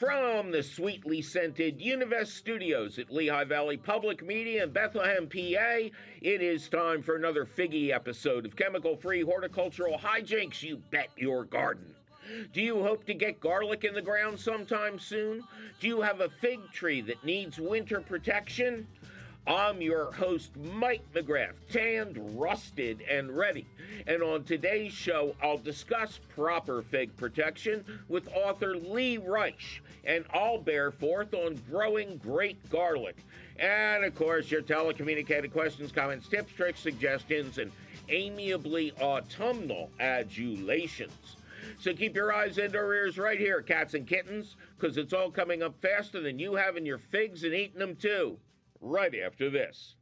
From the sweetly scented Univest Studios at Lehigh Valley Public Media in Bethlehem, PA, it is time for another figgy episode of chemical-free horticultural hijinks. You bet your garden. Do you hope to get garlic in the ground sometime soon? Do you have a fig tree that needs winter protection? I'm your host, Mike McGrath, tanned, rusted, and ready. And on today's show, I'll discuss proper fig protection with author Lee Reich, and I'll bear forth on growing great garlic. And, of course, your telecommunicated questions, comments, tips, tricks, suggestions, and amiably autumnal adulations. So keep your eyes and your ears right here, cats and kittens, because it's all coming up faster than you having your figs and eating them, too. Right after this.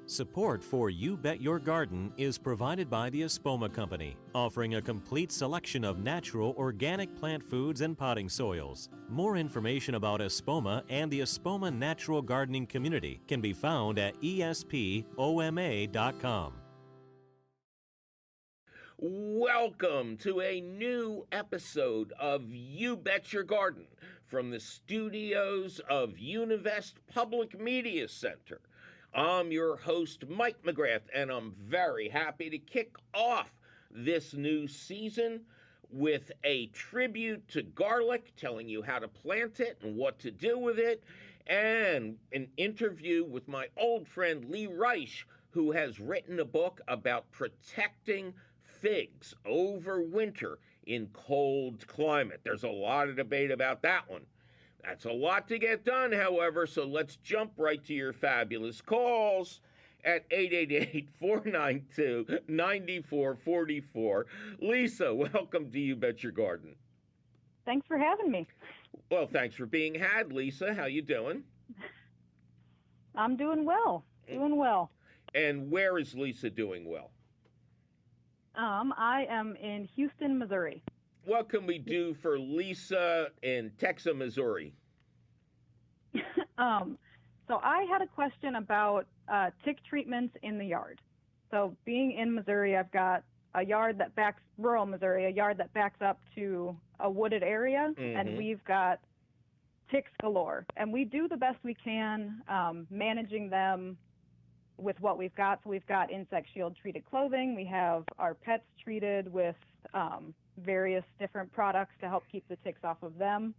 Support for You Bet Your Garden is provided by the Espoma Company, offering a complete selection of natural organic plant foods and potting soils. More information about Espoma and the Espoma Natural Gardening Community can be found at espoma.com. Welcome to a new episode of You Bet Your Garden from the studios of Univest Public Media Center. I'm your host, Mike McGrath, and I'm very happy to kick off this new season with a tribute to garlic, telling you how to plant it and what to do with it, and an interview with my old friend Lee Reich, who has written a book about protecting figs over winter in cold climate. There's a lot of debate about that one. That's a lot to get done, however, so let's jump right to your fabulous calls at 888-492-9444. Lisa, welcome to You Bet Your Garden. Thanks for having me. Well, thanks for being had, Lisa. How you doing? I'm doing well. And where is Lisa doing well? I am in Houston, Missouri. What can we do for Lisa in Texas, Missouri? So I had a question about tick treatments in the yard. So being in Missouri, I've got rural Missouri, a yard that backs up to a wooded area, and we've got ticks galore. And we do the best we can managing them with what we've got. So we've got insect shield treated clothing. We have our pets treated with various different products to help keep the ticks off of them.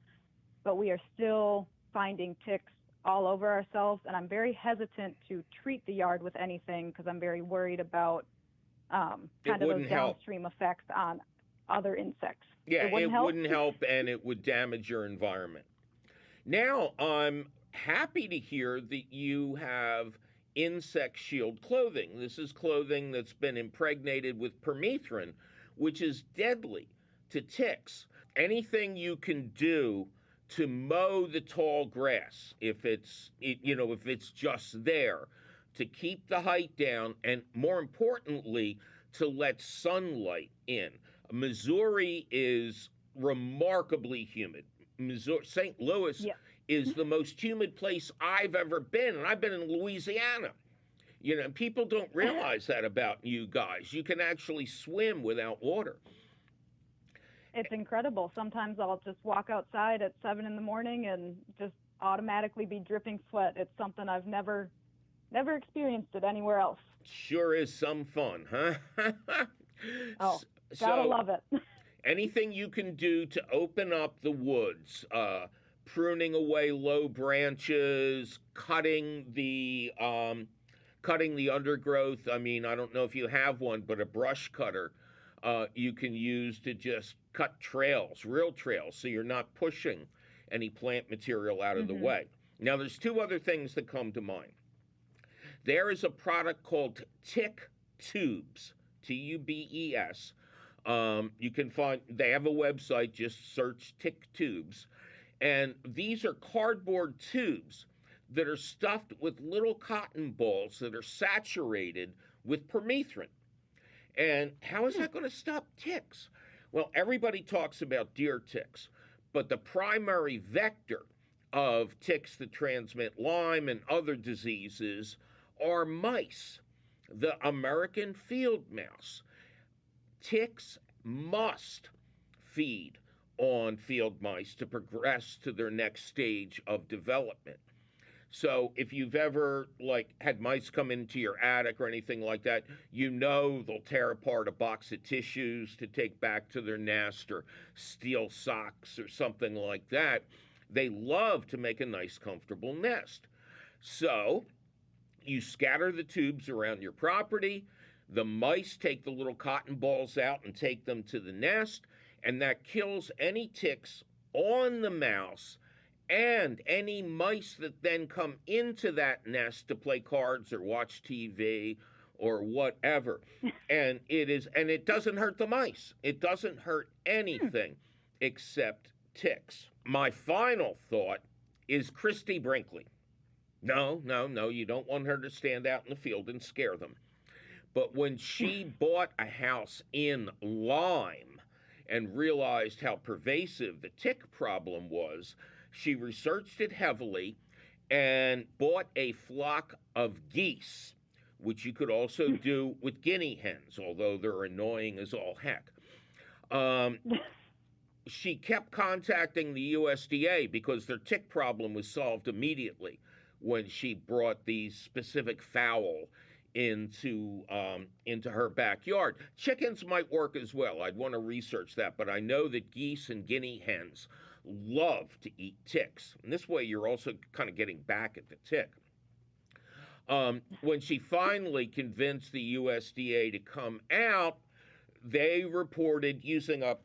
But we are still finding ticks all over ourselves, and I'm very hesitant to treat the yard with anything because I'm very worried about kind of those downstream effects on other insects. Yeah, it wouldn't help, and it would damage your environment. Now, I'm happy to hear that you have insect shield clothing. This is clothing that's been impregnated with permethrin, which is deadly to ticks. Anything you can do to mow the tall grass, if it's just there, to keep the height down, and more importantly, to let sunlight in. Missouri is remarkably humid. St. Louis is the most humid place I've ever been, and I've been in Louisiana. You know, people don't realize that about you guys. You can actually swim without water. It's incredible. Sometimes I'll just walk outside at 7 in the morning and just automatically be dripping sweat. It's something I've never experienced it anywhere else. Sure is some fun, huh? Oh, gotta love it. Anything you can do to open up the woods, pruning away low branches, cutting the undergrowth. I mean, I don't know if you have one, but a brush cutter you can use to just cut trails, real trails, so you're not pushing any plant material out of the way. Now, there's two other things that come to mind. There is a product called Tick Tubes, Tubes. You can find, they have a website, just search Tick Tubes. And these are cardboard tubes that are stuffed with little cotton balls that are saturated with permethrin. And how is that going to stop ticks? Well, everybody talks about deer ticks, but the primary vector of ticks that transmit Lyme and other diseases are mice, the American field mouse. Ticks must feed on field mice to progress to their next stage of development. So if you've ever like had mice come into your attic or anything like that, you know they'll tear apart a box of tissues to take back to their nest or steal socks or something like that. They love to make a nice comfortable nest. So you scatter the tubes around your property. The mice take the little cotton balls out and take them to the nest, and that kills any ticks on the mouse and any mice that then come into that nest to play cards or watch TV or whatever. And it doesn't hurt the mice. It doesn't hurt anything except ticks. My final thought is Christy Brinkley. No, no, no, you don't want her to stand out in the field and scare them. But when she bought a house in Lyme and realized how pervasive the tick problem was, she researched it heavily and bought a flock of geese, which you could also do with guinea hens, although they're annoying as all heck. She kept contacting the USDA because their tick problem was solved immediately when she brought these specific fowl into her backyard. Chickens might work as well. I'd want to research that, but I know that geese and guinea hens love to eat ticks. And this way you're also kind of getting back at the tick. When she finally convinced the USDA to come out, they reported using a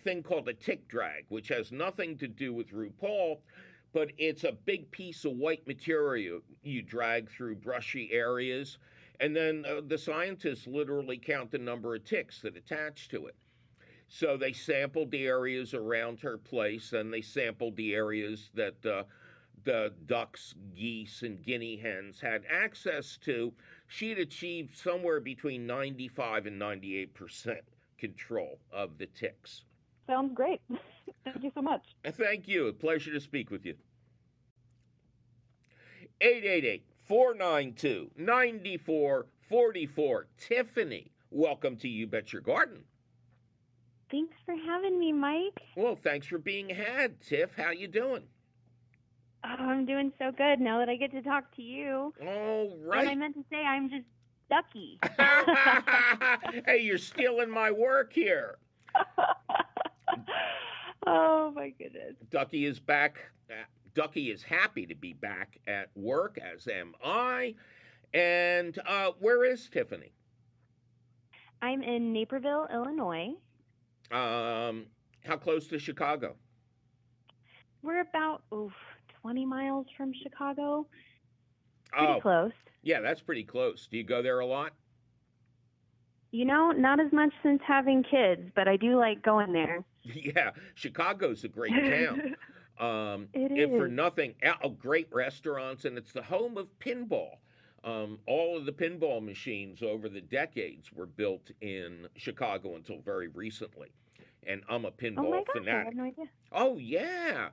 thing called a tick drag, which has nothing to do with RuPaul, but it's a big piece of white material you drag through brushy areas, and then the scientists literally count the number of ticks that attach to it. So they sampled the areas around her place, and they sampled the areas that the ducks, geese, and guinea hens had access to. She'd achieved somewhere between 95 and 98% control of the ticks. Sounds great. Thank you so much. Thank you. A pleasure to speak with you. 888-492-9444. Tiffany, welcome to You Bet Your Garden. Thanks for having me, Mike. Well, thanks for being had, Tiff. How you doing? Oh, I'm doing so good now that I get to talk to you. All right. And I meant to say I'm just ducky. Hey, you're stealing my work here. Oh, my goodness. Ducky is back. Ducky is happy to be back at work, as am I. And where is Tiffany? I'm in Naperville, Illinois. How close to Chicago? We're about 20 miles from Chicago. Pretty close. Yeah, that's pretty close. Do you go there a lot? You know, not as much since having kids, but I do like going there. Yeah, Chicago's a great town. It if is. for nothing, great restaurants, and it's the home of pinball. All of the pinball machines over the decades were built in Chicago until very recently. And I'm a pinball Oh my gosh, fanatic. I had no idea. Oh, yeah.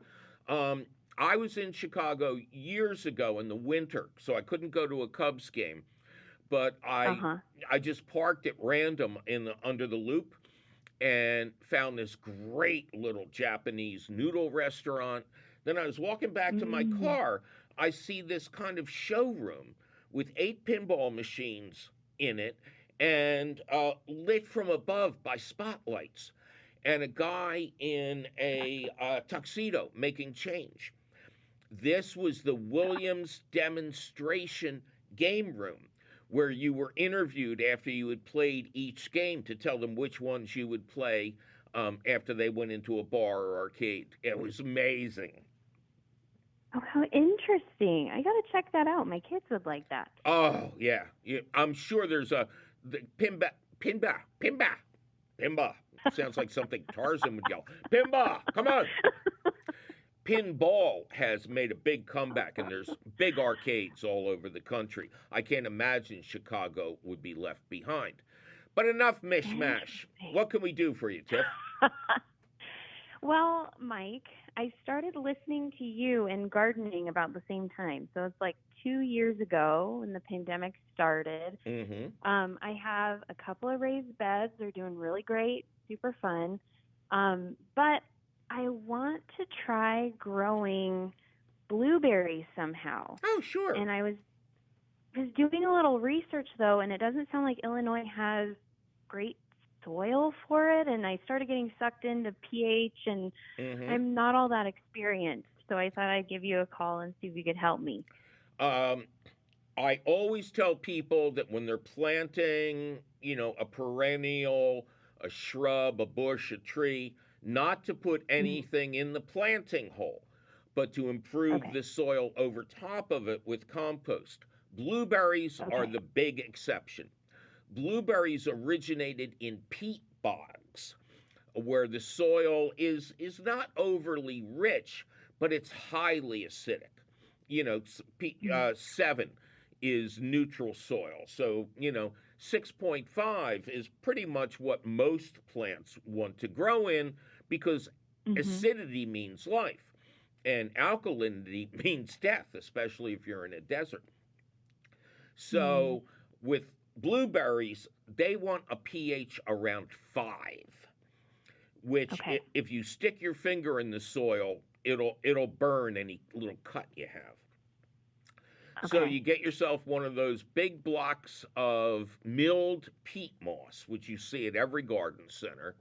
I was in Chicago years ago in the winter, so I couldn't go to a Cubs game. But I just parked at random under the loop and found this great little Japanese noodle restaurant. Then I was walking back to my car. I see this kind of showroom with 8 pinball machines in it and lit from above by spotlights, and a guy in a tuxedo making change. This was the Williams demonstration game room, where you were interviewed after you had played each game to tell them which ones you would play after they went into a bar or arcade. It was amazing. Oh, how interesting. I got to check that out. My kids would like that. Oh, yeah. I'm sure there's the Pimba. Sounds like something Tarzan would yell. Pimba, come on. Pinball has made a big comeback, and there's big arcades all over the country. I can't imagine Chicago would be left behind. But enough mishmash. What can we do for you, Tiff? Well, Mike, I started listening to you and gardening about the same time. So it's like 2 years ago when the pandemic started. Mm-hmm. I have a couple of raised beds. They're doing really great, super fun. But I want to try growing blueberries somehow. Oh, sure. And I was doing a little research though, and it doesn't sound like Illinois has great soil for it. And I started getting sucked into pH, and Hmm. I'm not all that experienced. So I thought I'd give you a call and see if you could help me. Um, I always tell people that when they're planting, a perennial, a shrub, a bush, a tree, not to put Mhm. anything in the planting hole, but to improve Okay. the soil over top of it with compost. Blueberries are Okay. the big exception. Blueberries originated in peat bogs, where the soil is not overly rich, but it's highly acidic. Mhm. 7 is neutral soil. So, 6.5 is pretty much what most plants want to grow in because Mhm. acidity means life and alkalinity means death, especially if you're in a desert. Mm. So, with blueberries, they want a pH around 5, which Okay. if you stick your finger in the soil, it'll burn any little cut you have. So Okay. you get yourself one of those big blocks of milled peat moss, which you see at every garden center,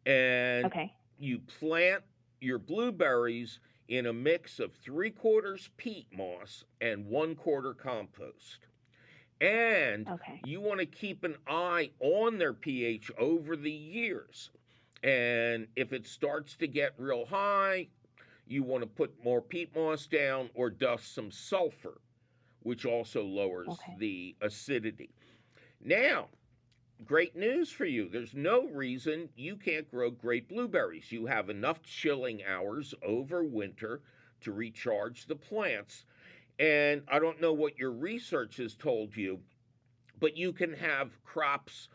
and Okay. you plant your blueberries in a mix of 3/4 peat moss and 1/4 compost. And Okay. you want to keep an eye on their pH over the years. And if it starts to get real high, you want to put more peat moss down or dust some sulfur, which also lowers Okay. the acidity. Now, great news for you. There's no reason you can't grow great blueberries. You have enough chilling hours over winter to recharge the plants. And I don't know what your research has told you, but you can have crops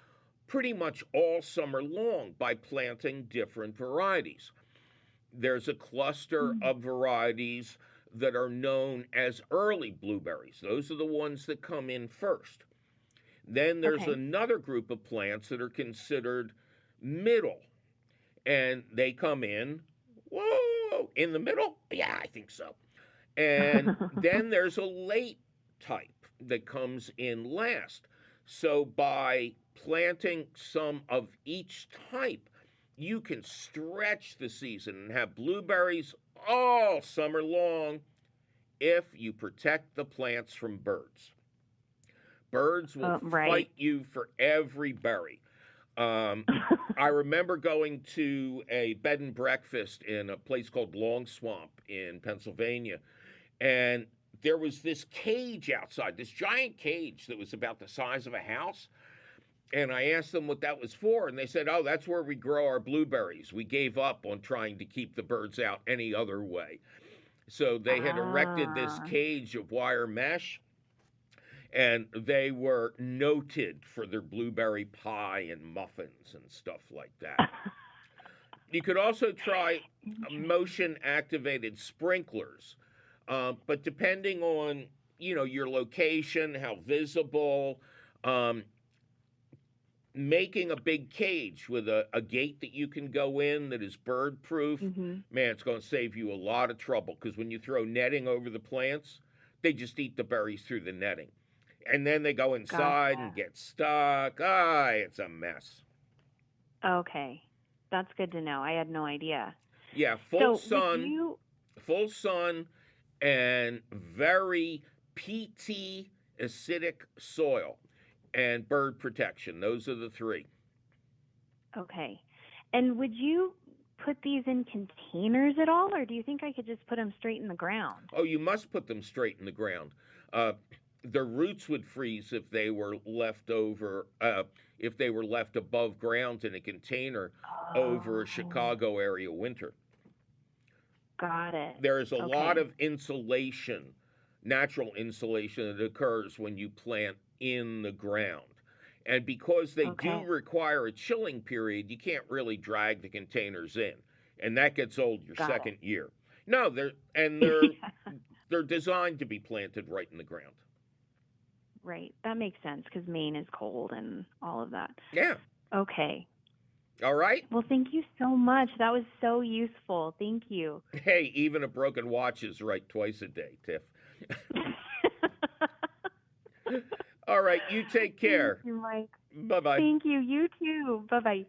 pretty much all summer long by planting different varieties. There's a cluster Mm. of varieties that are known as early blueberries. Those are the ones that come in first. Then there's Okay. another group of plants that are considered middle, and they come in, whoa, in the middle? Yeah, I think so. And then there's a late type that comes in last. So by planting some of each type, you can stretch the season and have blueberries all summer long if you protect the plants from birds. Birds will Right. fight you for every berry. Um, I remember going to a bed and breakfast in a place called Long Swamp in Pennsylvania, and there was this cage outside, this giant cage that was about the size of a house. And I asked them what that was for, and they said, "Oh, that's where we grow our blueberries. We gave up on trying to keep the birds out any other way." So they had erected this Ah. cage of wire mesh, and they were noted for their blueberry pie and muffins and stuff like that. You could also try Interesting. motion activated sprinklers, but depending on your location, how visible, um, making a big cage with a gate that you can go in that is bird proof, Mhm. man, it's going to save you a lot of trouble because when you throw netting over the plants, they just eat the berries through the netting. And then they go inside and Gotcha. get stuck. Ah, it's a mess. Okay. That's good to know. I had no idea. Yeah, So, would you full sun, and very peaty, acidic soil, and bird protection. Those are the three. Okay. And would you put these in containers at all, or do you think I could just put them straight in the ground? Oh, you must put them straight in the ground. Uh, the roots would freeze if they were left over, if they were left above ground in a container over a Oh, Chicago area winter. got it. There is a lot Okay. of insulation, natural insulation that occurs when you plant in the ground. And because they do Okay. require a chilling period, you can't really drag the containers in. And that gets old your Got second year. No, they're designed to be planted right in the ground. Right. That makes sense because Maine is cold and all of that. Yeah. Okay. All right? Well, thank you so much. That was so useful. Thank you. Hey, even a broken watch is right twice a day, Tiff. All right, you take Thank care. you, Mike. Bye-bye. Thank you. You too. Bye-bye.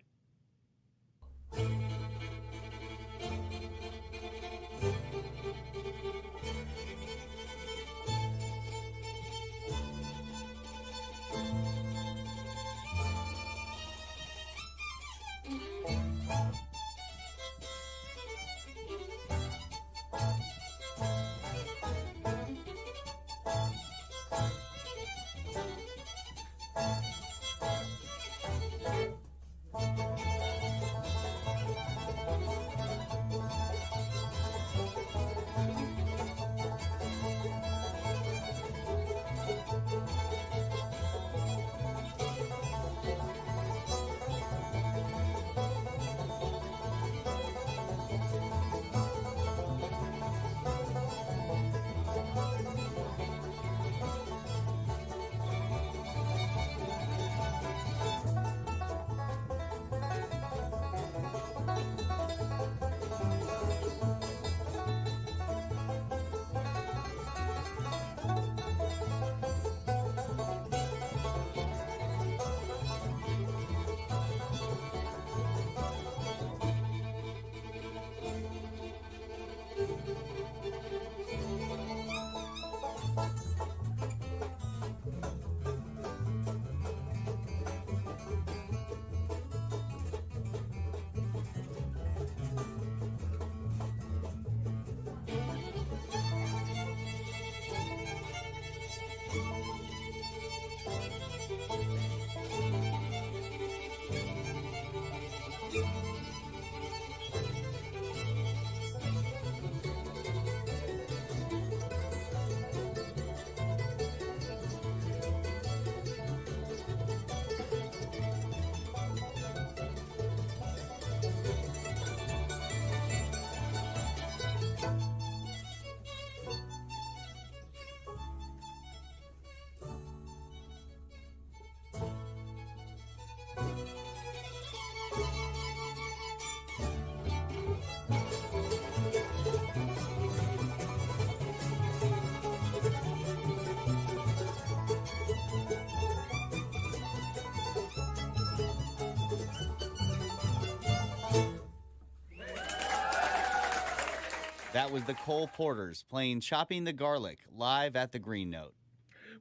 That was the Cole Porters playing Chopping the Garlic live at the Green Note.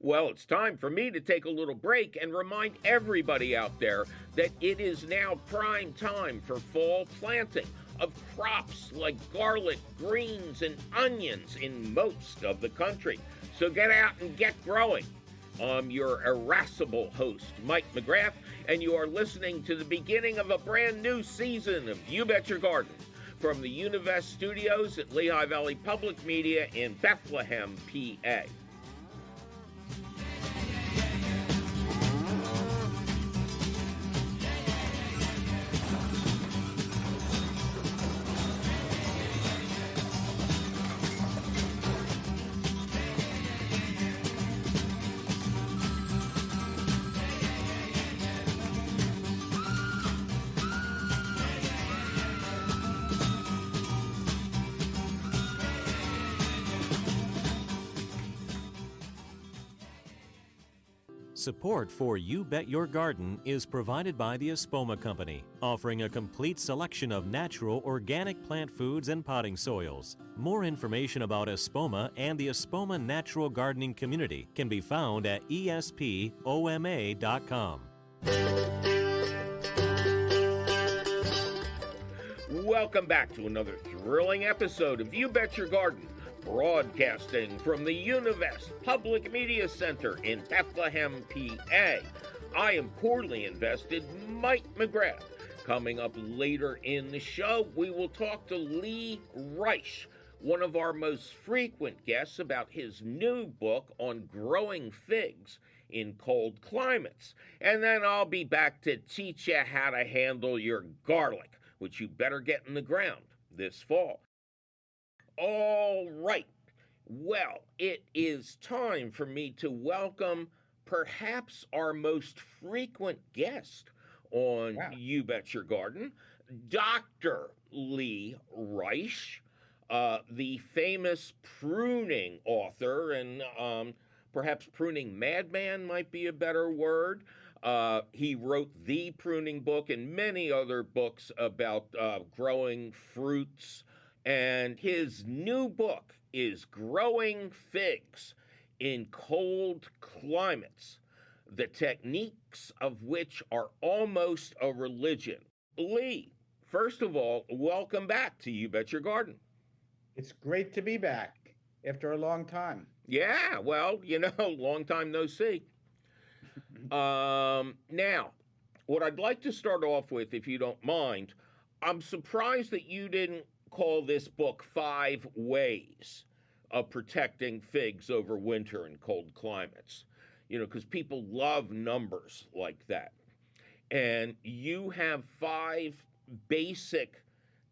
Well, it's time for me to take a little break and remind everybody out there that it is now prime time for fall planting of crops like garlic, greens, and onions in most of the country. So get out and get growing. I'm your irascible host, Mike McGrath, and you are listening to the beginning of a brand new season of You Bet Your Garden from the Univest Studios at Lehigh Valley Public Media in Bethlehem, PA. Support for You Bet Your Garden is provided by the Espoma Company, offering a complete selection of natural organic plant foods and potting soils. More information about Espoma and the Espoma Natural Gardening Community can be found at espoma.com. Welcome back to another thrilling episode of You Bet Your Garden, broadcasting from the Univest Public Media Center in Bethlehem, PA. I am poorly invested Mike McGrath. Coming up later in the show, we will talk to Lee Reich, one of our most frequent guests, about his new book on growing figs in cold climates. And then I'll be back to teach you how to handle your garlic, which you better get in the ground this fall. All right. Well, it is time for me to welcome perhaps our most frequent guest on Wow. You Bet Your Garden. Dr. Lee Reich, the famous pruning author, and perhaps pruning madman might be a better word. He wrote the pruning book and many other books about growing fruits. And his new book is Growing Figs in Cold Climates, the techniques of which are almost a religion. Lee, first of all, welcome back to You Bet Your Garden. It's great to be back after a long time. Yeah, well, long time no see. Now, what I'd like to start off with, if you don't mind, I'm surprised that you didn't call this book Five Ways of Protecting Figs Over Winter in Cold Climates. Because people love numbers like that. And you have five basic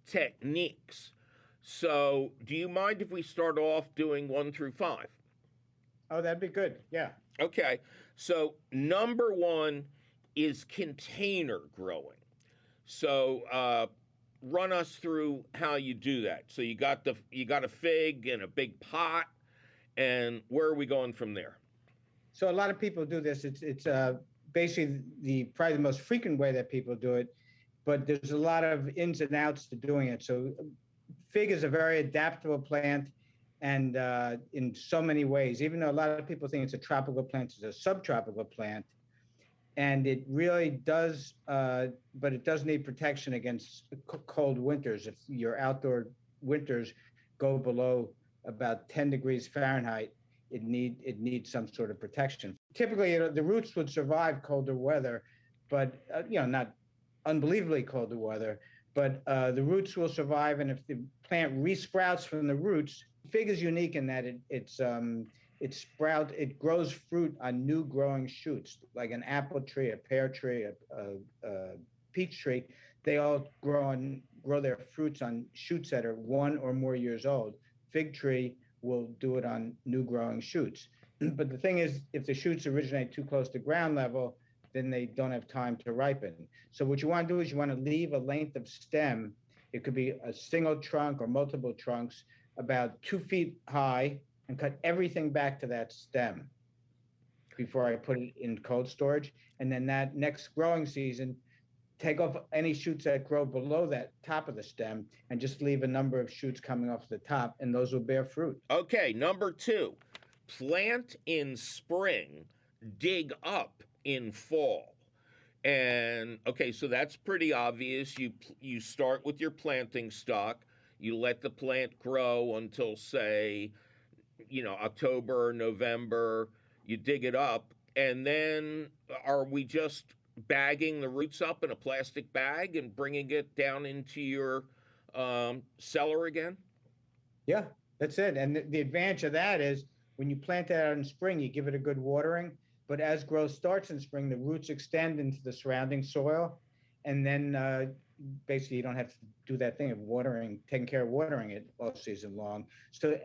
techniques. So, do you mind if we start off doing 1 through 5? Oh, that'd be good. Yeah. Okay. So, number 1 is container growing. So, run us through how you do that. So, you got a fig in a big pot, and where are we going from there? So a lot of people do this. It's basically probably the most frequent way that people do it, but there's a lot of ins and outs to doing it. So fig is a very adaptable plant, and in so many ways, even though a lot of people think it's a tropical plant, it's a subtropical plant, and it really does, but it does need protection against cold winters. If your outdoor winters go below about 10 degrees Fahrenheit, it needs some sort of protection. Typically, the roots would survive colder weather, but not unbelievably colder weather. But the roots will survive, and if the plant resprouts from the roots, fig is unique in that it grows fruit on new growing shoots, like an apple tree, a pear tree, a peach tree. They all grow their fruits on shoots that are 1 or more years old. Fig tree will do it on new growing shoots. But the thing is, if the shoots originate too close to ground level, then they don't have time to ripen. So what you want to do is you want to leave a length of stem. It could be a single trunk or multiple trunks about 2 feet high, and cut everything back to that stem before I put it in cold storage. And then that next growing season, take off any shoots that grow below that top of the stem and just leave a number of shoots coming off the top, and those will bear fruit. Okay, number 2, plant in spring, dig up in fall. And okay, so that's pretty obvious. You start with your planting stock, you let the plant grow until, say, October or November, you dig it up, and then are we just bagging the roots up in a plastic bag and bringing it down into your cellar again? Yeah, that's it. And the advantage of that is when you plant that out in spring, you give it a good watering. But as growth starts in spring, the roots extend into the surrounding soil. And then basically you don't have to do that thing of taking care of watering it all season long. So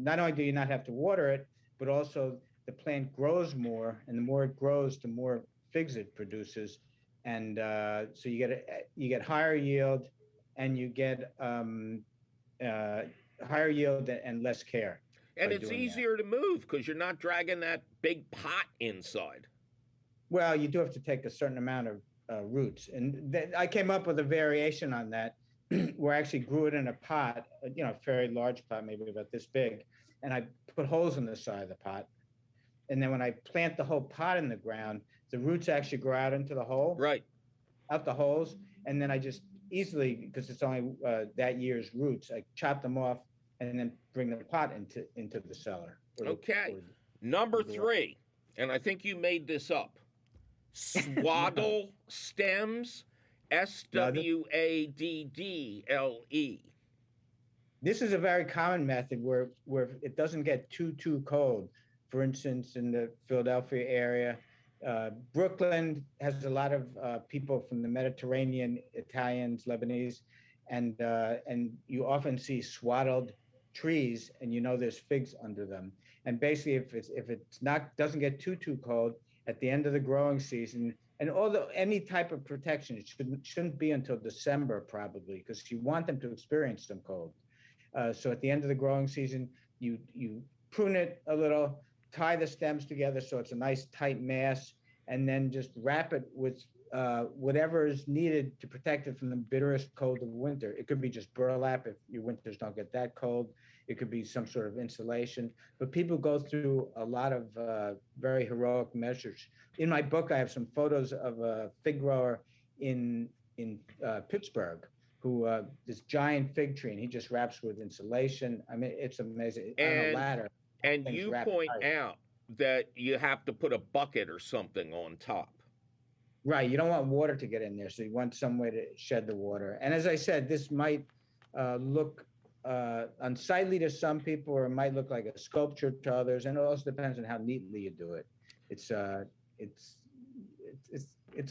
not only do you not have to water it, but also the plant grows more. And the more it grows, the more figs it produces. And so you get higher yield, and you get higher yield and less care. And it's easier to move because you're not dragging that big pot inside. Well, you do have to take a certain amount of roots. And I came up with a variation on that where I actually grew it in a pot, a very large pot, maybe about this big. And I put holes in the side of the pot. And then when I plant the whole pot in the ground, the roots actually grow out into the hole. Right. Out the holes. And then I just easily, because it's only that year's roots, I chop them off and then bring the pot into the cellar. Okay. Number 3, and I think you made this up. Swaddle stems, SWADDLE. This is a very common method where it doesn't get too cold. For instance, in the Philadelphia area, Brooklyn has a lot of people from the Mediterranean, Italians, Lebanese, and you often see swaddled trees, and there's figs under them. And basically, if it's not doesn't get too cold, at the end of the growing season. And although any type of protection, it shouldn't be until December probably, because you want them to experience some cold. So at the end of the growing season, you prune it a little, tie the stems together so it's a nice tight mass, and then just wrap it with whatever is needed to protect it from the bitterest cold of winter. It could be just burlap if your winters don't get that cold. It could be some sort of insulation. But people go through a lot of very heroic measures. In my book, I have some photos of a fig grower in Pittsburgh who this giant fig tree, and he just wraps with insulation. I mean, it's amazing. On a ladder. And you point out that you have to put a bucket or something on top. Right. You don't want water to get in there, so you want some way to shed the water. And as I said, this might look unsightly to some people, or it might look like a sculpture to others, and it also depends on how neatly you do it. It's a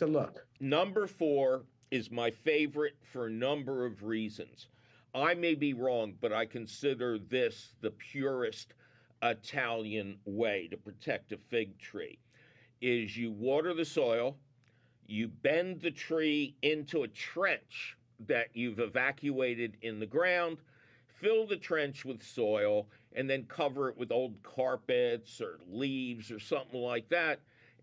look. Number 4 is my favorite for a number of reasons. I may be wrong, but I consider this the purest Italian way to protect a fig tree. Is you water the soil, you bend the tree into a trench that you've evacuated in the ground, fill the trench with soil, and then cover it with old carpets or leaves or something like that,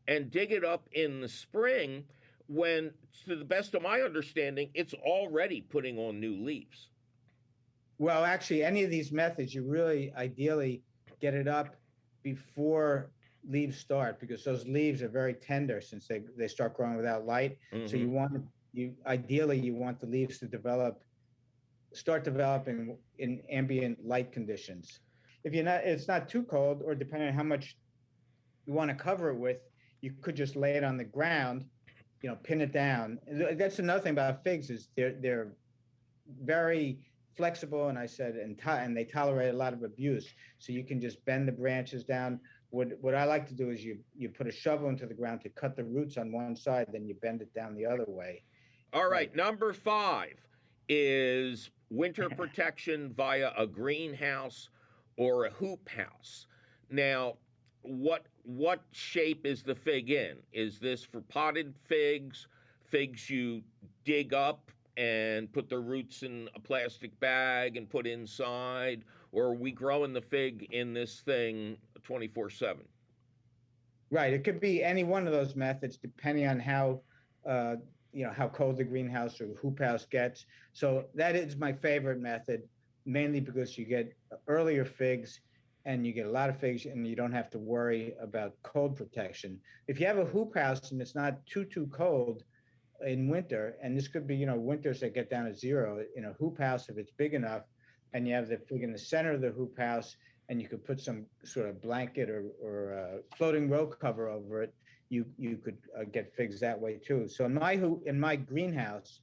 and dig it up in the spring when, to the best of my understanding, it's already putting on new leaves. Well, actually, any of these methods, you really ideally get it up before leaves start, because those leaves are very tender since they start growing without light. Mm-hmm. So ideally you want the leaves to start developing in ambient light conditions. If it's not too cold, or depending on how much you want to cover it with, you could just lay it on the ground, pin it down. That's another thing about figs, is they're very flexible, and and they tolerate a lot of abuse. So you can just bend the branches down. What I like to do is you put a shovel into the ground to cut the roots on one side, then you bend it down the other way. All right, number 5 is winter protection via a greenhouse or a hoop house. Now, what shape is the fig in? Is this for potted figs you dig up and put the roots in a plastic bag and put inside, or are we growing the fig in this thing 24/7? Right. It could be any one of those methods, depending on how cold the greenhouse or the hoop house gets. So that is my favorite method, mainly because you get earlier figs, and you get a lot of figs, and you don't have to worry about cold protection. If you have a hoop house and it's not too cold in winter, and this could be, winters that get down to 0, in a hoop house, if it's big enough, and you have the fig in the center of the hoop house, and you could put some sort of blanket or floating row cover over it, you could get figs that way too. So in my greenhouse,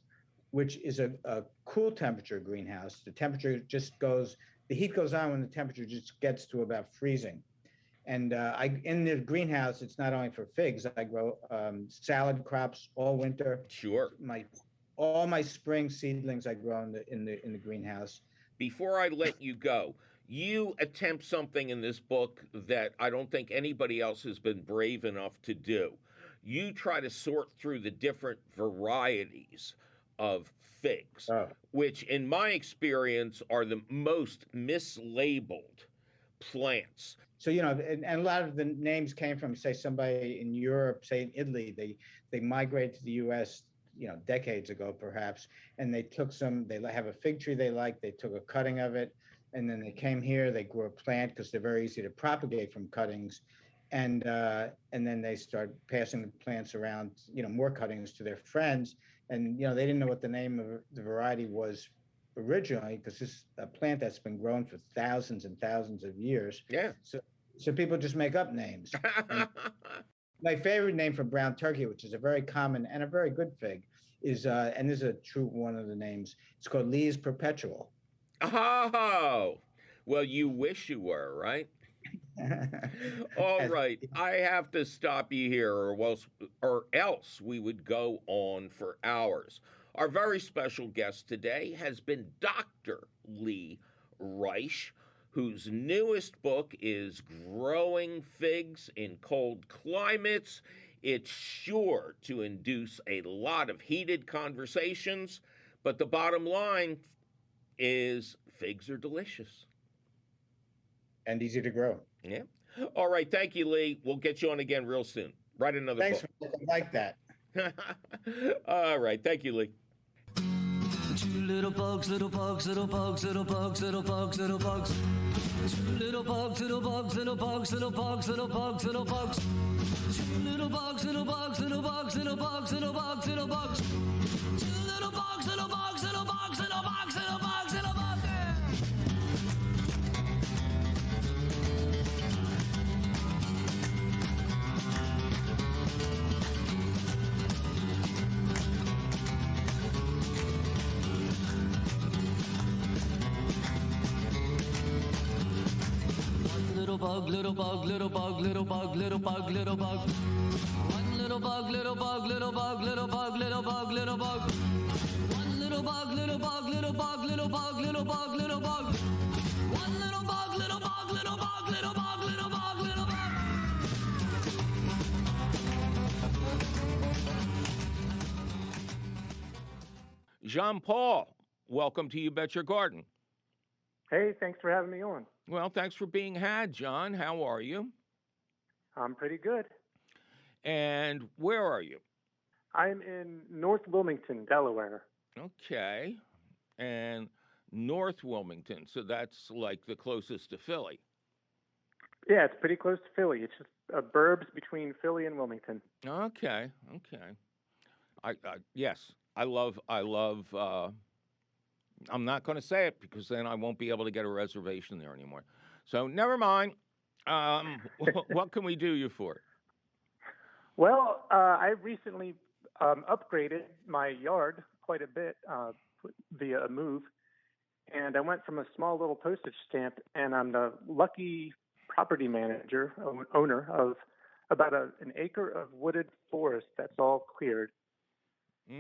which is a cool temperature greenhouse, the heat goes on when the temperature just gets to about freezing. And in the greenhouse, it's not only for figs. I grow salad crops all winter. Sure. All my spring seedlings I grow in the greenhouse. Before I let you go, you attempt something in this book that I don't think anybody else has been brave enough to do. You try to sort through the different varieties of figs, which in my experience are the most mislabeled plants. So, and a lot of the names came from, say, somebody in Europe, say in Italy. They migrated to the U.S., decades ago, perhaps, and they have a fig tree they like, they took a cutting of it, and then they came here, they grew a plant, because they're very easy to propagate from cuttings, and then they start passing the plants around, more cuttings to their friends, and, they didn't know what the name of the variety was originally, because this is a plant that's been grown for thousands and thousands of years. Yeah. So people just make up names. My favorite name for brown turkey, which is a very common and a very good fig, is and this is a true one of the names. It's called Lee's Perpetual. Oh, well, you wish you were, right? All right, I have to stop you here, or else we would go on for hours. Our very special guest today has been Dr. Lee Reich, whose newest book is Growing Figs in Cold Climates. It's sure to induce a lot of heated conversations, but the bottom line is figs are delicious. And easy to grow. Yeah. All right. Thank you, Lee. We'll get you on again real soon. Write another Thanks book. for like that. All right. Thank you, Lee. Two little bugs, little bugs, little bugs, little bugs, little bugs, little bugs. Two little bugs, little bugs, little bugs, little bugs, little bugs, little bugs. Two little bugs, little bugs, little bugs, little bugs, little bugs, little bugs. Two little bugs, little bugs, little bugs, little bugs, little bugs, little bugs. Little bug, little bug, little bug, little bug, little bug, little bug. One little bug, little bug, little bug, little bug, little bug, little bug. One little bug, little bug, little bug, little bug, little bug, little bug. One little bug, little bug, little bug, little bug, little bug, little bug. Jean-Paul, welcome to You Bet Your Garden. Hey, thanks for having me on. Well, thanks for being had, John. How are you? I'm pretty good. And where are you? I'm in North Wilmington, Delaware. Okay. And North Wilmington, so that's like the closest to Philly. Yeah, it's pretty close to Philly. It's just burbs between Philly and Wilmington. Okay. Yes, I love I'm not going to say it because then I won't be able to get a reservation there anymore. So never mind. What can we do you for? Well, I recently upgraded my yard quite a bit via a move. And I went from a small little postage stamp, and I'm the lucky property manager, owner of about an acre of wooded forest that's all cleared.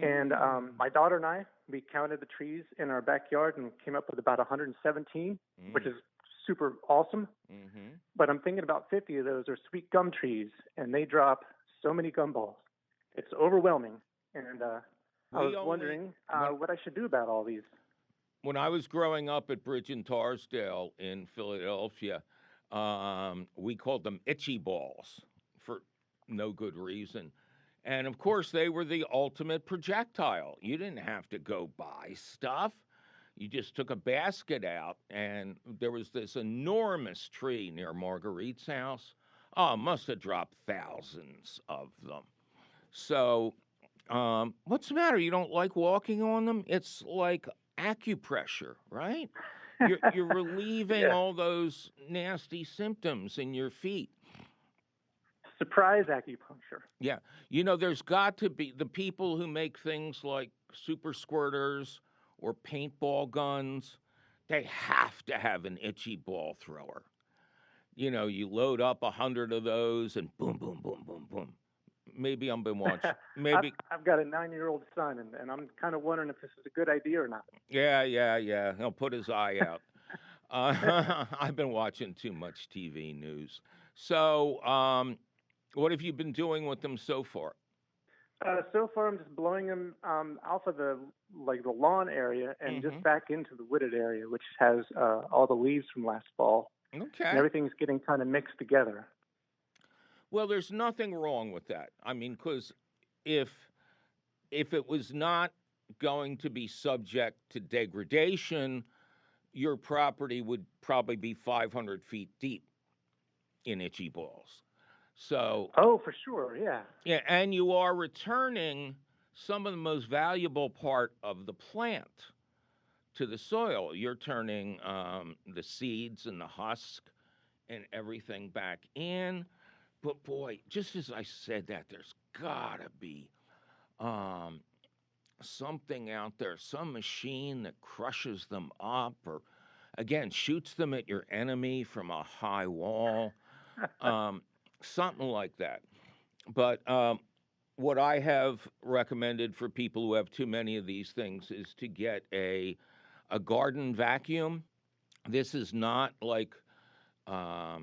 And my daughter and I, we counted the trees in our backyard and came up with about 117, which is super awesome. Mm-hmm. But I'm thinking about 50 of those are sweet gum trees, and they drop so many gumballs. It's overwhelming. And I was wondering what I should do about all these. When I was growing up at Bridge and Tarsdale in Philadelphia, we called them itchy balls for no good reason. And, of course, they were the ultimate projectile. You didn't have to go buy stuff. You just took a basket out, and there was this enormous tree near Marguerite's house. Oh, must have dropped thousands of them. So what's the matter? You don't like walking on them? It's like acupressure, right? You're relieving all those nasty symptoms in your feet. Surprise acupuncture. Yeah. You know, there's got to be the people who make things like super squirters or paintball guns, they have to have an itchy ball thrower. You know, you load up 100 of those and boom, boom, boom, boom, boom. Maybe I'm been watching. Maybe I've got a 9-year-old son, and I'm kind of wondering if this is a good idea or not. Yeah. He'll put his eye out. I've been watching too much TV news. So, what have you been doing with them so far? So far, I'm just blowing them off of the lawn area and just back into the wooded area, which has all the leaves from last fall. Okay. And everything's getting kind of mixed together. Well, there's nothing wrong with that. I mean, because if it was not going to be subject to degradation, your property would probably be 500 feet deep in itchy balls. So. Oh, for sure, yeah. Yeah, and you are returning some of the most valuable part of the plant to the soil. You're turning the seeds and the husk and everything back in. But boy, just as I said that, there's gotta be something out there, some machine that crushes them up or, again, shoots them at your enemy from a high wall, something like that. But what I have recommended for people who have too many of these things is to get a garden vacuum This is not like, a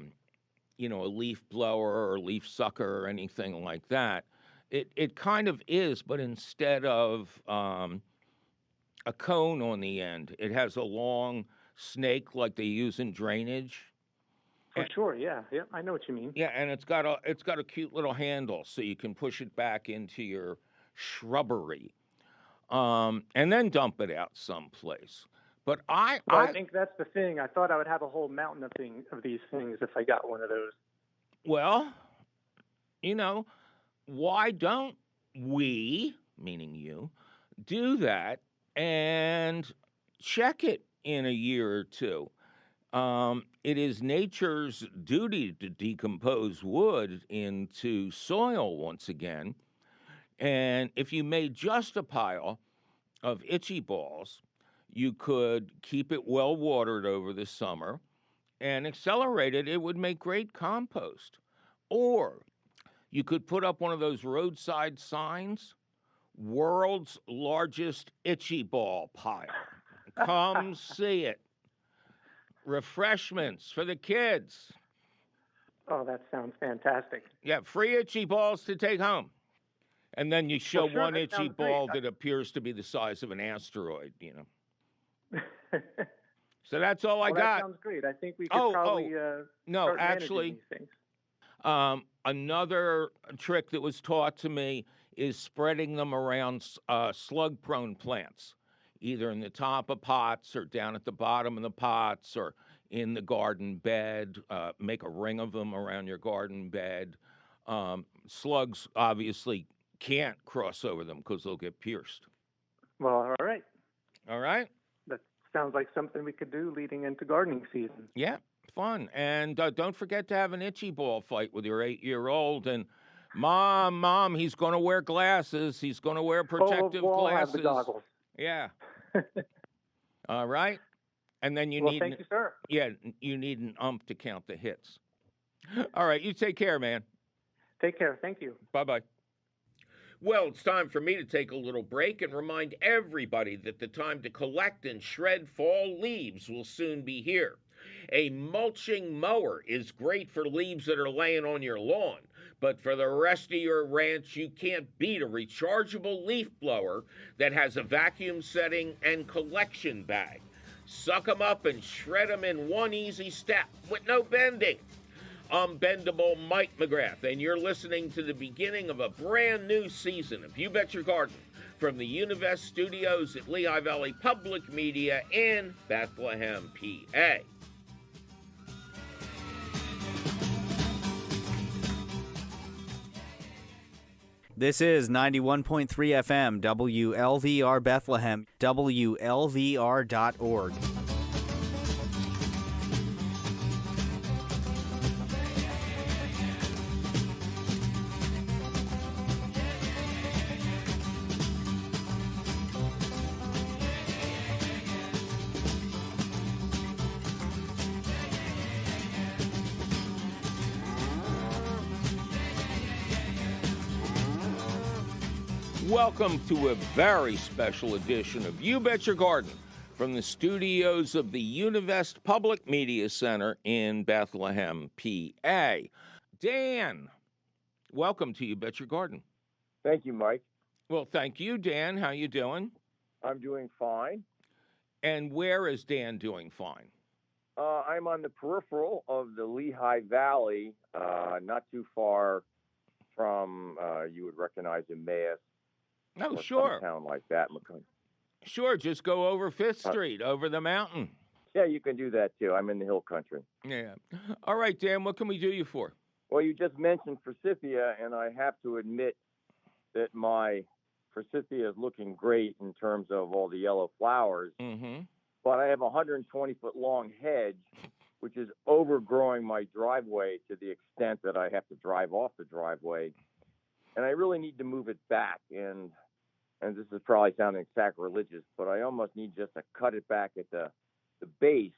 leaf blower or leaf sucker or anything like that. It kind of is, but instead of a cone on the end, it has a long snake like they use in drainage. For sure, yeah, yeah, I know what you mean. Yeah, and it's got a cute little handle so you can push it back into your shrubbery, and then dump it out someplace. But I think that's the thing. I thought I would have a whole mountain of these things if I got one of those. Well, why don't we, meaning you, do that and check it in a year or two? It is nature's duty to decompose wood into soil once again. And if you made just a pile of itchy balls, you could keep it well watered over the summer and accelerate it. It would make great compost. Or you could put up one of those roadside signs, world's largest itchy ball pile. Come see it. Refreshments for the kids. Oh, that sounds fantastic. Yeah, free itchy balls to take home. And then you show one itchy ball that appears to be the size of an asteroid, So that's all I got. That sounds great. I think we could probably start actually, managing these things. Another trick that was taught to me is spreading them around slug-prone plants, either in the top of pots or down at the bottom of the pots or in the garden bed. Make a ring of them around your garden bed. Slugs obviously can't cross over them because they'll get pierced. Well, all right. All right? That sounds like something we could do leading into gardening season. Yeah, fun. And don't forget to have an itchy ball fight with your 8-year-old. And Mom, he's going to wear glasses. He's going to wear protective we'll glasses. Have the goggles. Yeah. All right. And then thank you, sir. Yeah, you need an ump to count the hits. All right, you take care, man. Take care. Thank you. Bye-bye. Well, it's time for me to take a little break and remind everybody that the time to collect and shred fall leaves will soon be here. A mulching mower is great for leaves that are laying on your lawn, but for the rest of your ranch, you can't beat a rechargeable leaf blower that has a vacuum setting and collection bag. Suck them up and shred them in one easy step with no bending. I'm Bendable Mike McGrath, and you're listening to the beginning of a brand new season of You Bet Your Garden from the Univest studios at Lehigh Valley Public Media in Bethlehem, PA. This is 91.3 FM, WLVR Bethlehem, WLVR.org. Welcome to a very special edition of You Bet Your Garden from the studios of the Univest Public Media Center in Bethlehem, PA. Dan, welcome to You Bet Your Garden. Thank you, Mike. Well, thank you, Dan. How you doing? I'm doing fine. And where is Dan doing fine? I'm on the peripheral of the Lehigh Valley, not too far from, you would recognize Emmaus. Oh, sure. Some town like that. Sure, just go over 5th Street, over the mountain. Yeah, you can do that, too. I'm in the hill country. Yeah. All right, Dan, what can we do you for? Well, you just mentioned forsythia, and I have to admit that my forsythia is looking great in terms of all the yellow flowers. Mm-hmm. But I have a 120-foot long hedge, which is overgrowing my driveway to the extent that I have to drive off the driveway. And I really need to move it back. And this is probably sounding sacrilegious, but I almost need just to cut it back at the base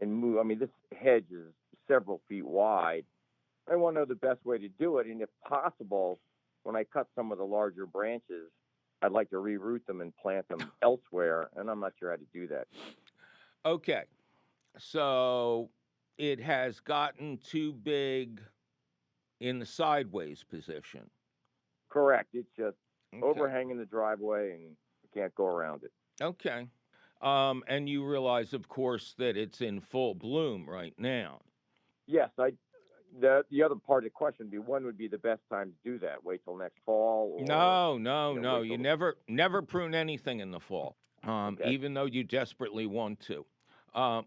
and move. I mean, this hedge is several feet wide. I want to know the best way to do it. And if possible, when I cut some of the larger branches, I'd like to reroot them and plant them elsewhere. And I'm not sure how to do that. Okay. So it has gotten too big in the sideways position. Correct. It's just Okay. overhanging the driveway, and you can't go around it. Okay. And you realize, of course, that it's in full bloom right now. Yes, the other part of the question would be, when would be the best time to do that? Wait till next fall, or No. wait You till never prune anything in the fall, okay. even though you desperately want to.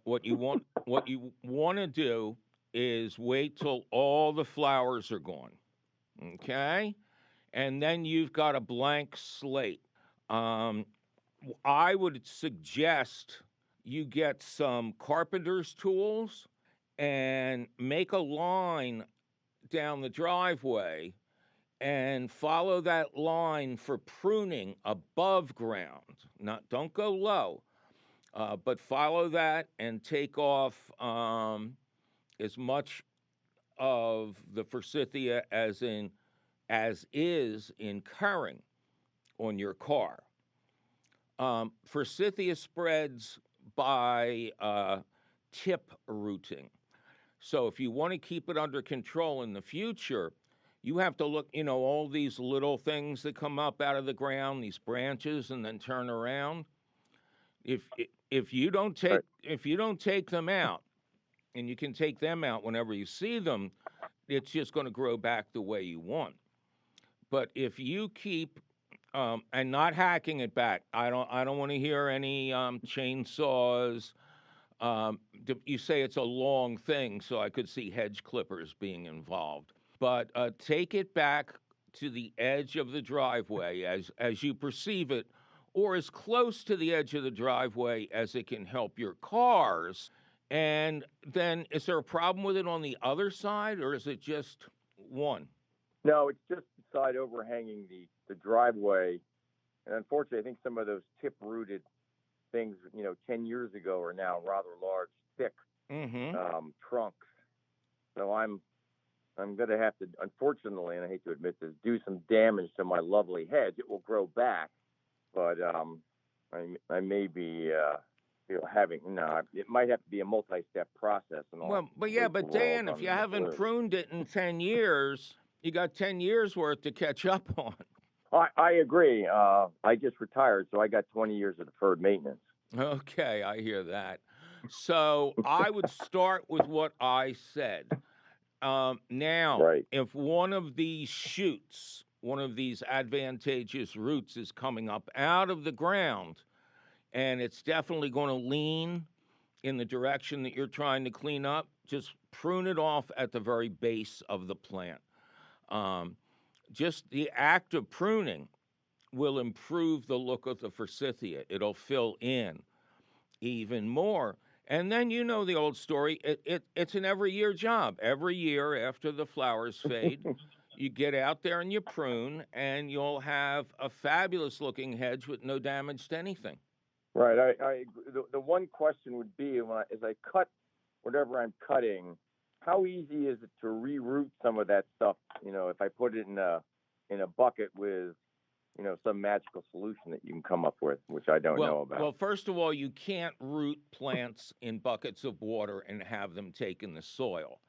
What you want to do is wait till all the flowers are gone. Okay, and then you've got a blank slate. Um, I would suggest you get some carpenter's tools and make a line down the driveway and follow that line for pruning above ground. Don't go low, but follow that and take off as much of the forsythia as is incurring on your car. Forsythia spreads by tip rooting. So if you want to keep it under control in the future, you have to look, all these little things that come up out of the ground, these branches, and then turn around. If you don't take them out, and you can take them out whenever you see them, it's just going to grow back the way you want. But if you keep and not hacking it back, I don't want to hear any chainsaws. You say it's a long thing, so I could see hedge clippers being involved. But take it back to the edge of the driveway as you perceive it, or as close to the edge of the driveway as it can help your cars. And then, is there a problem with it on the other side, or is it just one? No, it's just the side overhanging the driveway. And unfortunately, I think some of those tip-rooted things, 10 years ago are now rather large, thick trunks. So I'm going to have to, unfortunately, and I hate to admit this, do some damage to my lovely hedge. It will grow back, but I may be it might have to be a multi-step process. And all. Well, but Dan, if you haven't pruned it in 10 years, you got 10 years worth to catch up on. I agree. I just retired, so I got 20 years of deferred maintenance. Okay, I hear that. So I would start with what I said. Now, Right. if one of these shoots, one of these advantageous roots is coming up out of the ground, and it's definitely going to lean in the direction that you're trying to clean up, just prune it off at the very base of the plant. Just the act of pruning will improve the look of the forsythia. It'll fill in even more. And then you know the old story. It's an every year job. Every year after the flowers fade, you get out there and you prune, and you'll have a fabulous looking hedge with no damage to anything. Right. I the one question would be, as I cut whatever I'm cutting, how easy is it to reroot some of that stuff? If I put it in a bucket with some magical solution that you can come up with, which I don't know about. Well, first of all, you can't root plants in buckets of water and have them take in the soil.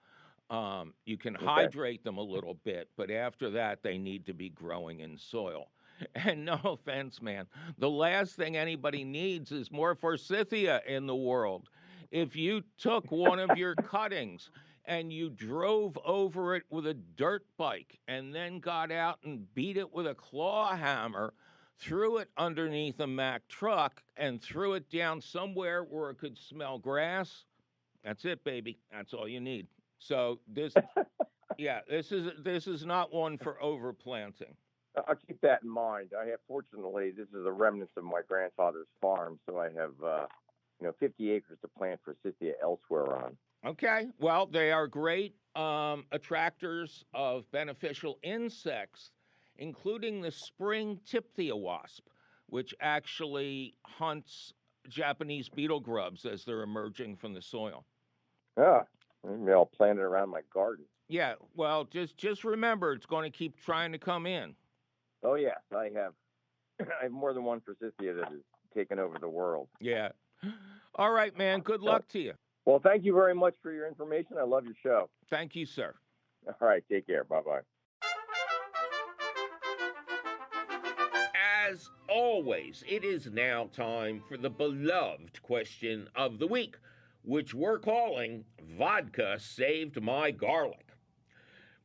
You can hydrate them a little bit, but after that, they need to be growing in soil. And no offense, man, the last thing anybody needs is more forsythia in the world. If you took one of your cuttings and you drove over it with a dirt bike and then got out and beat it with a claw hammer, threw it underneath a Mack truck, and threw it down somewhere where it could smell grass, that's it, baby. That's all you need. So this is not one for overplanting. I'll keep that in mind. Fortunately, this is a remnant of my grandfather's farm, so I have 50 acres to plant forsythia elsewhere on. Okay, well, they are great attractors of beneficial insects, including the spring tip-thea wasp, which actually hunts Japanese beetle grubs as they're emerging from the soil. Yeah, maybe I'll plant it around my garden. Yeah, well, just remember, it's going to keep trying to come in. Oh, yes, I have more than one forsythia that has taken over the world. Yeah. All right, man, good luck to you. Well, thank you very much for your information. I love your show. Thank you, sir. All right, take care. Bye-bye. As always, it is now time for the beloved question of the week, which we're calling Vodka Saved My Garlic.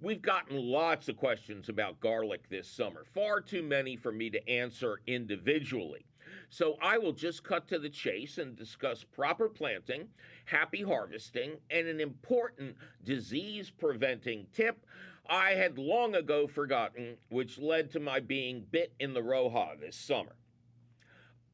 We've gotten lots of questions about garlic this summer, far too many for me to answer individually. So I will just cut to the chase and discuss proper planting, happy harvesting, and an important disease-preventing tip I had long ago forgotten, which led to my being bit in the Roja this summer.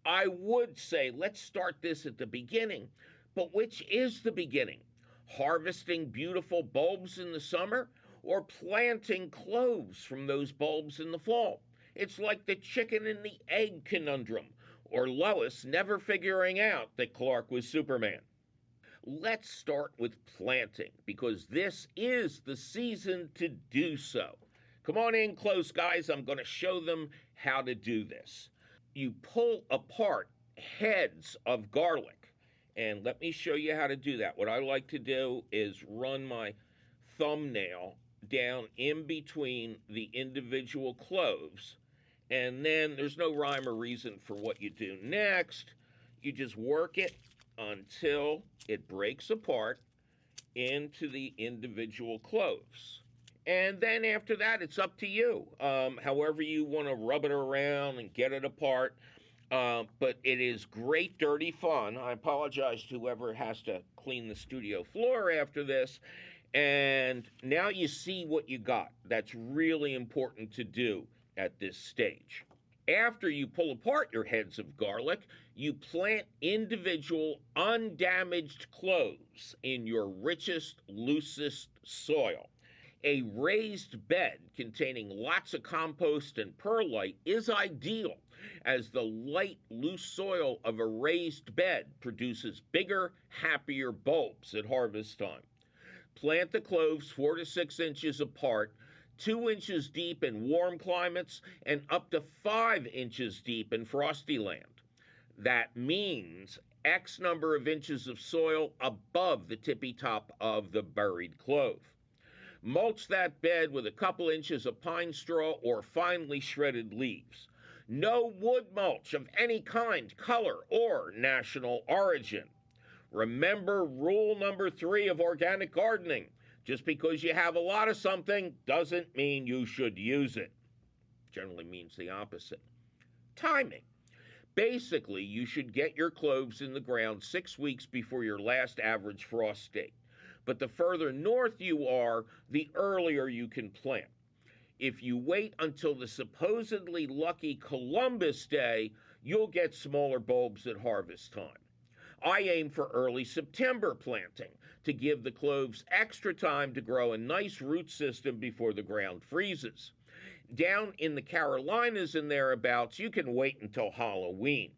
I would say let's start this at the beginning, but which is the beginning? Harvesting beautiful bulbs in the summer or planting cloves from those bulbs in the fall? It's like the chicken and the egg conundrum, or Lois never figuring out that Clark was Superman. Let's start with planting, because this is the season to do so. Come on in close, guys. I'm going to show them how to do this. You pull apart heads of garlic, and let me show you how to do that. What I like to do is run my thumbnail down in between the individual cloves, and then there's no rhyme or reason for what you do next. You just work it until it breaks apart into the individual cloves. And then after that, it's up to you. However you want to rub it around and get it apart. But it is great dirty fun. I apologize to whoever has to clean the studio floor after this. And now you see what you got. That's really important to do at this stage. After you pull apart your heads of garlic, you plant individual undamaged cloves in your richest, loosest soil. A raised bed containing lots of compost and perlite is ideal, as the light, loose soil of a raised bed produces bigger, happier bulbs at harvest time. Plant the cloves 4 to 6 inches apart, 2 inches deep in warm climates, and up to 5 inches deep in frosty land. That means X number of inches of soil above the tippy top of the buried clove. Mulch that bed with a couple inches of pine straw or finely shredded leaves. No wood mulch of any kind, color, or national origin. Remember rule number 3 of organic gardening. Just because you have a lot of something doesn't mean you should use it. Generally means the opposite. Timing. Basically, you should get your cloves in the ground 6 weeks before your last average frost date. But the further north you are, the earlier you can plant. If you wait until the supposedly lucky Columbus Day, you'll get smaller bulbs at harvest time. I aim for early September planting to give the cloves extra time to grow a nice root system before the ground freezes. Down in the Carolinas and thereabouts, you can wait until Halloween.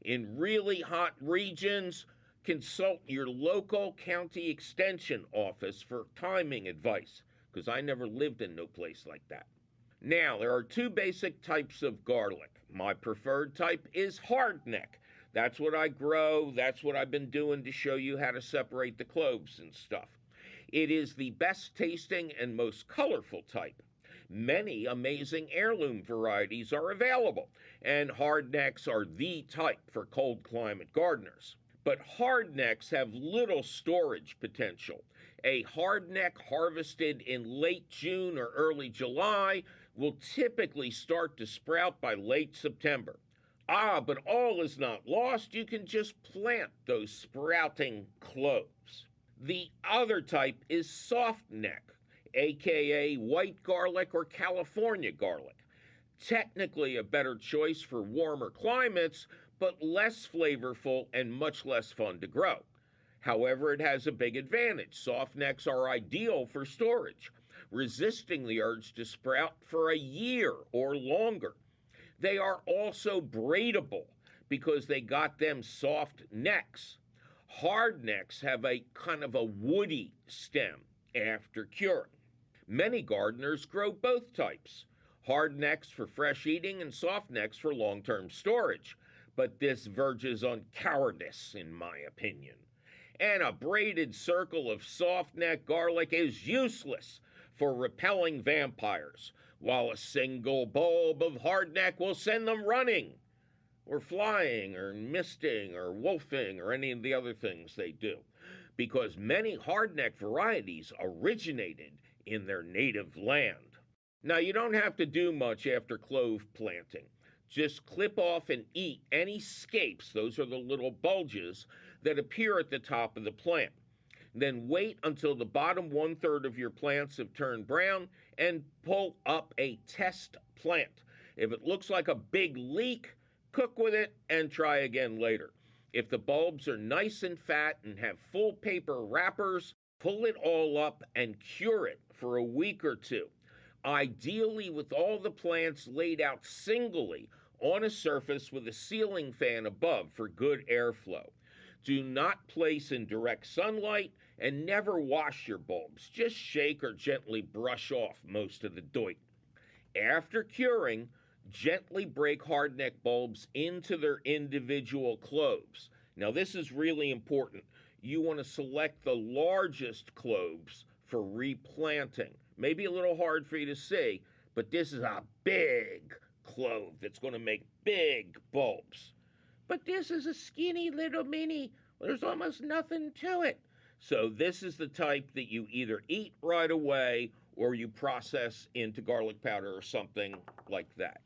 In really hot regions, consult your local county extension office for timing advice, because I never lived in no place like that. Now, there are 2 basic types of garlic. My preferred type is hardneck. That's what I grow. That's what I've been doing to show you how to separate the cloves and stuff. It is the best tasting and most colorful type. Many amazing heirloom varieties are available, and hardnecks are the type for cold climate gardeners. But hardnecks have little storage potential. A hardneck harvested in late June or early July will typically start to sprout by late September. But all is not lost. You can just plant those sprouting cloves. The other type is softneck, aka white garlic or California garlic. Technically a better choice for warmer climates, but less flavorful and much less fun to grow. However, it has a big advantage. Softnecks are ideal for storage, resisting the urge to sprout for a year or longer. They are also braidable because they got them soft necks. Hard necks have a kind of a woody stem after curing. Many gardeners grow both types, hard necks for fresh eating and soft necks for long-term storage. But this verges on cowardice, in my opinion. And a braided circle of soft-neck garlic is useless for repelling vampires, while a single bulb of hardneck will send them running, or flying, or misting, or wolfing, or any of the other things they do, because many hardneck varieties originated in their native land. Now, you don't have to do much after clove planting. Just clip off and eat any scapes, those are the little bulges, that appear at the top of the plant. Then wait until the bottom 1/3 of your plants have turned brown and pull up a test plant. If it looks like a big leek, cook with it and try again later. If the bulbs are nice and fat and have full paper wrappers, pull it all up and cure it for a week or two. Ideally with all the plants laid out singly on a surface with a ceiling fan above for good airflow. Do not place in direct sunlight and never wash your bulbs. Just shake or gently brush off most of the dirt. After curing, gently break hardneck bulbs into their individual cloves. Now this is really important. You want to select the largest cloves for replanting. Maybe a little hard for you to see, but this is a big clove that's going to make big bulbs. But this is a skinny little mini. There's almost nothing to it. So this is the type that you either eat right away or you process into garlic powder or something like that.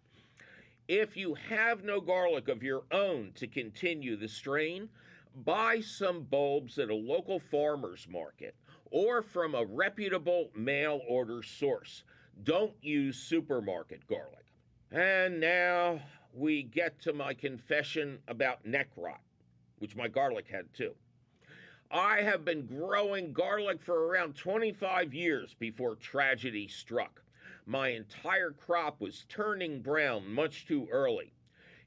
If you have no garlic of your own to continue the strain, buy some bulbs at a local farmer's market or from a reputable mail order source. Don't use supermarket garlic. And now we get to my confession about neck rot, which my garlic had too. I have been growing garlic for around 25 years before tragedy struck. My entire crop was turning brown much too early.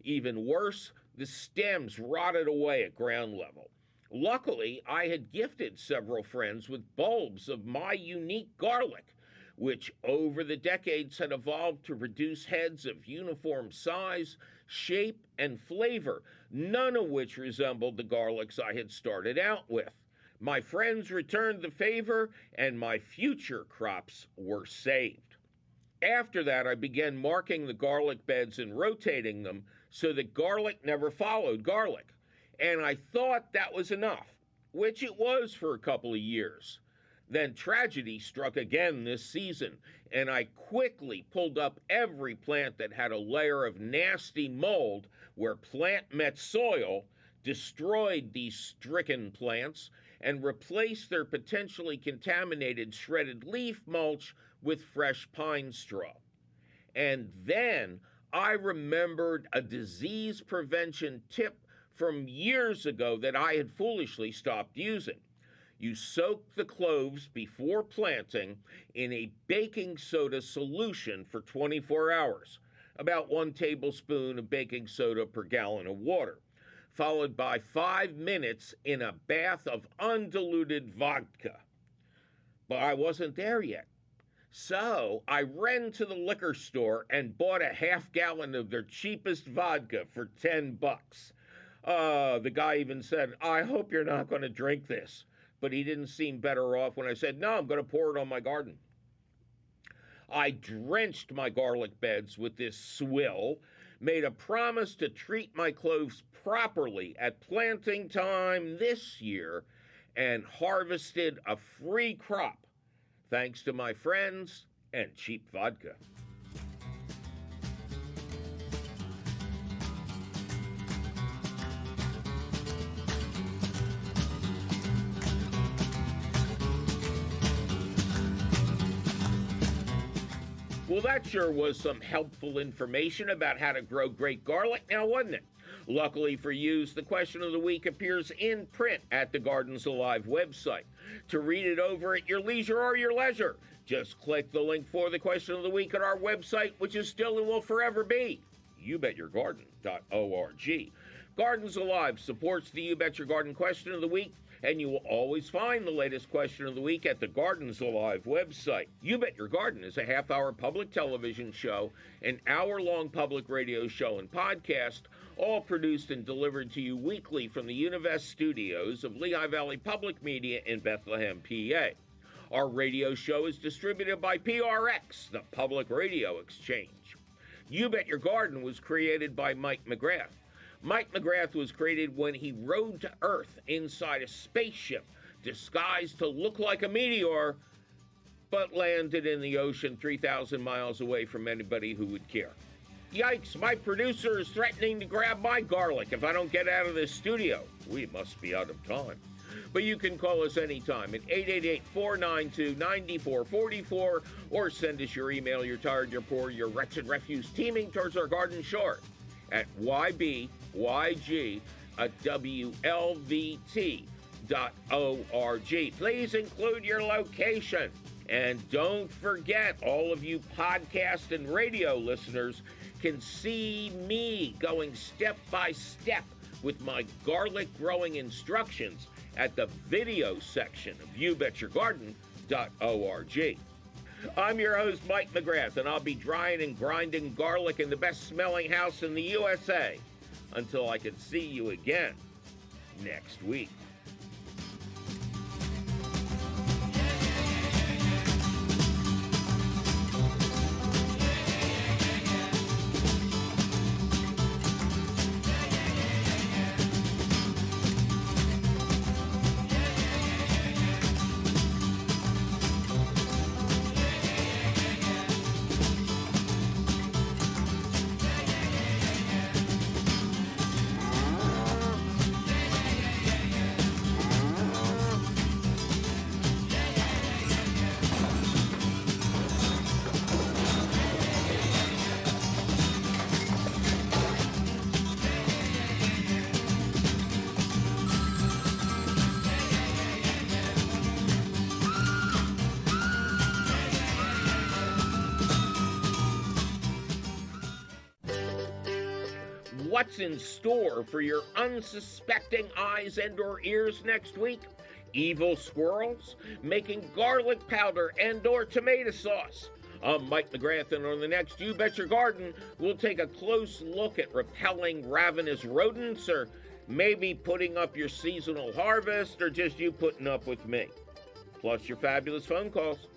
Even worse, the stems rotted away at ground level. Luckily, I had gifted several friends with bulbs of my unique garlic, which over the decades had evolved to produce heads of uniform size, shape, and flavor, none of which resembled the garlics I had started out with. My friends returned the favor, and my future crops were saved. After that, I began marking the garlic beds and rotating them so that garlic never followed garlic. And I thought that was enough, which it was for a couple of years. Then tragedy struck again this season, and I quickly pulled up every plant that had a layer of nasty mold where plant met soil, destroyed these stricken plants, and replaced their potentially contaminated shredded leaf mulch with fresh pine straw. And then I remembered a disease prevention tip from years ago that I had foolishly stopped using. You soak the cloves before planting in a baking soda solution for 24 hours, about 1 tablespoon of baking soda per gallon of water, followed by 5 minutes in a bath of undiluted vodka. But I wasn't there yet. So I ran to the liquor store and bought a half gallon of their cheapest vodka for $10. The guy even said, "I hope you're not going to drink this." But he didn't seem better off when I said, "No, I'm going to pour it on my garden." I drenched my garlic beds with this swill, made a promise to treat my cloves properly at planting time this year, and harvested a free crop, thanks to my friends and cheap vodka. Well, that sure was some helpful information about how to grow great garlic now, wasn't it? Luckily for you, the question of the week appears in print at the Gardens Alive website. To read it over at your leisure or your leisure, just click the link for the question of the week at our website, which is still and will forever be youbetyourgarden.org. Gardens Alive supports the You Bet Your Garden question of the week, and you will always find the latest question of the week at the Gardens Alive website. You Bet Your Garden is a half-hour public television show, an hour-long public radio show and podcast, all produced and delivered to you weekly from the Univest studios of Lehigh Valley Public Media in Bethlehem, PA. Our radio show is distributed by PRX, the Public Radio Exchange. You Bet Your Garden was created by Mike McGrath. Mike McGrath was created when he rode to Earth inside a spaceship disguised to look like a meteor, but landed in the ocean 3,000 miles away from anybody who would care. Yikes, my producer is threatening to grab my garlic if I don't get out of this studio. We must be out of time. But you can call us anytime at 888-492-9444 or send us your email, you're tired, you're poor, your wretched refuse teeming towards our garden shore at YBYG at WLVT.org. Please include your location. And don't forget, all of you podcast and radio listeners can see me going step by step with my garlic growing instructions at the video section of YouBetYourGarden.org. I'm your host, Mike McGrath, and I'll be drying and grinding garlic in the best smelling house in the USA until I can see you again next week. What's in store for your unsuspecting eyes and or ears next week? Evil squirrels making garlic powder and or tomato sauce. I'm Mike McGrath, and on the next You Bet Your Garden, we'll take a close look at repelling ravenous rodents, or maybe putting up your seasonal harvest, or just you putting up with me. Plus your fabulous phone calls.